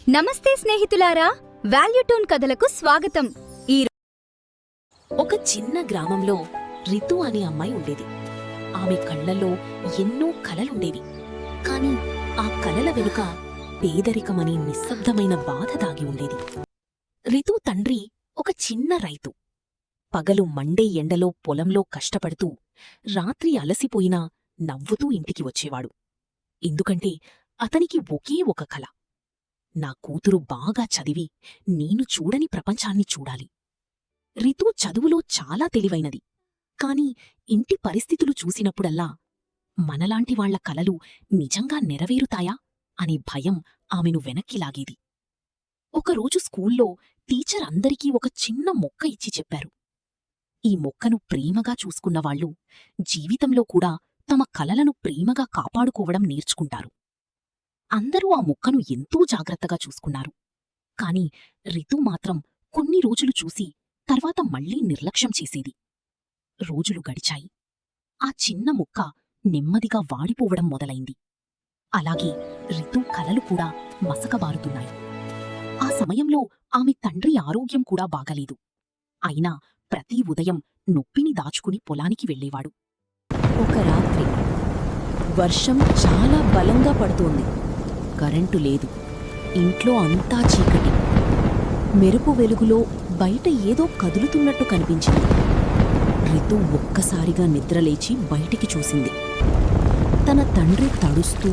నమస్తే స్నేహితులారా, వాల్యూటూన్ కథలకు స్వాగతం. ఒక చిన్న గ్రామంలో రితు అనే అమ్మాయి ఉండేది. ఆమె కళ్లలో ఎన్నో కలలుండేవి. కాని ఆ కలల వెనుక పేదరికమనే నిశ్శబ్దమైన బాధ దాగి ఉండేది. రితు తండ్రి ఒక చిన్న రైతు. పగలు మండే ఎండలో పొలంలో కష్టపడుతూ రాత్రి అలసిపోయినా నవ్వుతూ ఇంటికి వచ్చేవాడు. ఎందుకంటే అతనికి ఒకే ఒక కల, నా కూతురు బాగా చదివి నేను చూడని ప్రపంచాన్ని చూడాలి. రితు చదువులో చాలా తెలివైనది. కాని ఇంటి పరిస్థితులు చూసినప్పుడల్లా మనలాంటి వాళ్ల కలలు నిజంగా నెరవేరుతాయా అనే భయం ఆమెను వెనక్కి లాగేది. ఒకరోజు స్కూల్లో టీచర్ అందరికీ ఒక చిన్న మొక్క ఇచ్చి చెప్పారు, ఈ మొక్కను ప్రేమగా చూసుకున్నవాళ్లు జీవితంలో కూడా తమ కలలను ప్రేమగా కాపాడుకోవడం నేర్చుకుంటారు. అందరూ ఆ మొక్కను ఎంతో జాగ్రత్తగా చూసుకున్నారు. కాని రితు మాత్రం కొన్ని రోజులు చూసి తర్వాత మళ్లీ నిర్లక్ష్యం చేసేది. రోజులు గడిచాయి. ఆ చిన్న మొక్క నెమ్మదిగా వాడిపోవడం మొదలైంది. అలాగే రితు కలలు కూడా మసకబారుతున్నాయి. ఆ సమయంలో ఆమె తండ్రి ఆరోగ్యం కూడా బాగలేదు. అయినా ప్రతి ఉదయం నొప్పిని దాచుకుని పొలానికి వెళ్లేవాడు. ఒక రాత్రి వర్షం చాలా బలంగా పడుతోంది. కరెంటు లేదు. ఇంట్లో అంతా చీకటి. మెరుపు వెలుగులో బయట ఏదో కదులుతున్నట్టు కనిపించింది. రితు ఒక్కసారిగా నిద్రలేచి బయటికి చూసింది. తన తండ్రి తడుస్తూ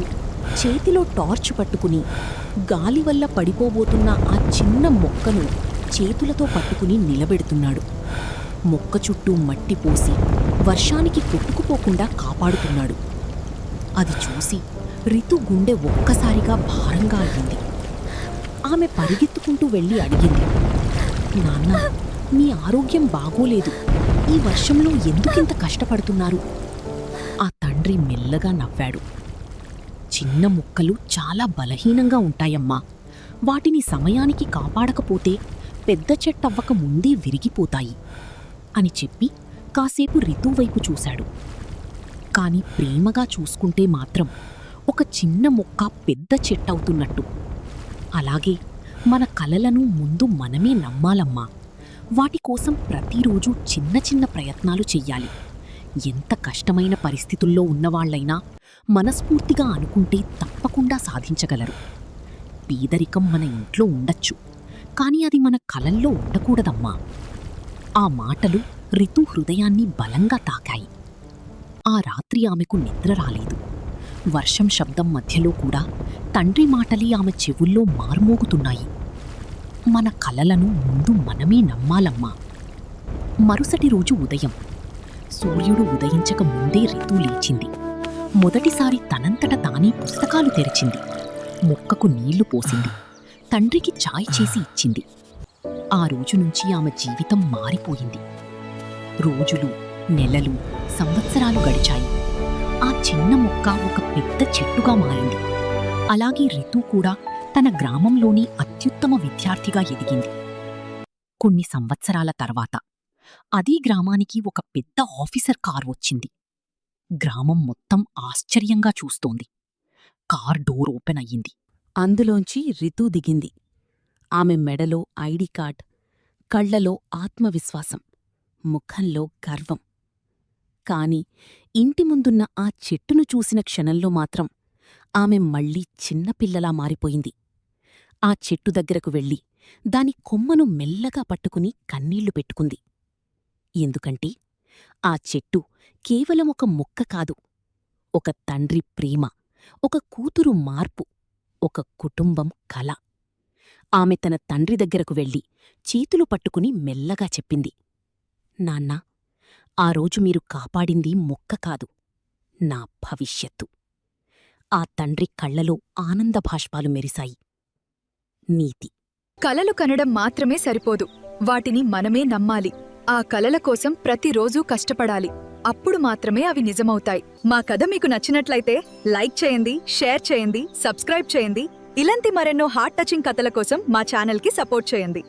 చేతిలో టార్చ్ పట్టుకుని గాలివల్ల పడిపోబోతున్న ఆ చిన్న మొక్కను చేతులతో పట్టుకుని నిలబెడుతున్నాడు. మొక్క చుట్టూ మట్టి పోసి వర్షానికి కొట్టుకుపోకుండా కాపాడుతున్నాడు. అది చూసి రితు గుండె ఒక్కసారిగా భారంగా అయింది. ఆమె పరిగెత్తుకుంటూ వెళ్లి అడిగింది, నాన్నా, మీ ఆరోగ్యం బాగోలేదు. ఈ వర్షంలో ఎందుకింత కష్టపడుతున్నారు? ఆ తండ్రి మెల్లగా నవ్వాడు. చిన్న మొక్కలు చాలా బలహీనంగా ఉంటాయమ్మా. వాటిని సమయానికి కాపాడకపోతే పెద్ద చెట్టవ్వక ముందే విరిగిపోతాయి అని చెప్పి కాసేపు రితువైపు చూశాడు. కాని ప్రేమగా చూసుకుంటే మాత్రం ఒక చిన్న మొక్క పెద్ద చెట్టవుతున్నట్టు. అలాగే మన కలలను ముందు మనమే నమ్మాలమ్మా. వాటికోసం ప్రతిరోజూ చిన్న చిన్న ప్రయత్నాలు చెయ్యాలి. ఎంత కష్టమైన పరిస్థితుల్లో ఉన్నవాళ్లైనా మనస్ఫూర్తిగా అనుకుంటే తప్పకుండా సాధించగలరు. పేదరికం మన ఇంట్లో ఉండొచ్చు, కాని అది మన కలల్లో ఉండకూడదమ్మా. ఆ మాటలు రితు హృదయాన్ని బలంగా తాకాయి. ఆ రాత్రి ఆమెకు నిద్ర రాలేదు. వర్షం శబ్దం మధ్యలో కూడా తండ్రి మాటలే ఆమె చెవుల్లో మార్మోగుతున్నాయి. మన కలలను ముందు మనమే నమ్మాలమ్మా. మరుసటి రోజు ఉదయం సూర్యుడు ఉదయించక ముందే రితు లేచింది. మొదటిసారి తనంతట తానే పుస్తకాలు తెరిచింది. మొక్కకు నీళ్లు పోసింది. తండ్రికి చాయ్ చేసి ఇచ్చింది. ఆ రోజు నుంచి ఆమె జీవితం మారిపోయింది. రోజులు, నెలలు, సంవత్సరాలు గడిచాయి. ఆ చిన్న మొక్క ఒక పెద్ద చెట్టుగా మారింది. అలాగే రితు కూడా తన గ్రామంలోని అత్యుత్తమ విద్యార్థిగా ఎదిగింది. కొన్ని సంవత్సరాల తర్వాత అదే గ్రామానికి ఒక పెద్ద ఆఫీసర్ కారు వచ్చింది. గ్రామం మొత్తం ఆశ్చర్యంగా చూస్తోంది. కార్ డోర్ ఓపెన్ అయ్యింది. అందులోంచి రితు దిగింది. ఆమె మెడలో ఐడి కార్డ్, కళ్లలో ఆత్మవిశ్వాసం, ముఖంలో గర్వం. కాని ఇంటి ముందున్న ఆ చెట్టును చూసిన క్షణంలో మాత్రం ఆమె మళ్లీ చిన్నపిల్లలా మారిపోయింది. ఆ చెట్టు దగ్గరకు వెళ్లి దాని కొమ్మను మెల్లగా పట్టుకుని కన్నీళ్లు పెట్టుకుంది. ఎందుకంటే ఆ చెట్టు కేవలం ఒక మొక్క కాదు, ఒక తండ్రి ప్రేమ, ఒక కూతురు మార్పు, ఒక కుటుంబం కల. ఆమె తన తండ్రి దగ్గరకు వెళ్లి చేతులు పట్టుకుని మెల్లగా చెప్పింది, నాన్నా, ఆ రోజు మీరు కాపాడింది మొక్క కాదు, నా భవిష్యత్తు. ఆ తండ్రి కళ్లలో ఆనందభాష్పాలు మెరిశాయి. నీతి. కలలు కనడం మాత్రమే సరిపోదు, వాటిని మనమే నమ్మాలి. ఆ కలల కోసం ప్రతిరోజూ కష్టపడాలి. అప్పుడు మాత్రమే అవి నిజమవుతాయి. మా కథ మీకు నచ్చినట్లయితే లైక్ చేయండి, షేర్ చేయండి, సబ్స్క్రైబ్ చేయండి. ఇలాంటి మరెన్నో హార్ట్ టచింగ్ కథల కోసం మా ఛానల్కి సపోర్ట్ చేయండి.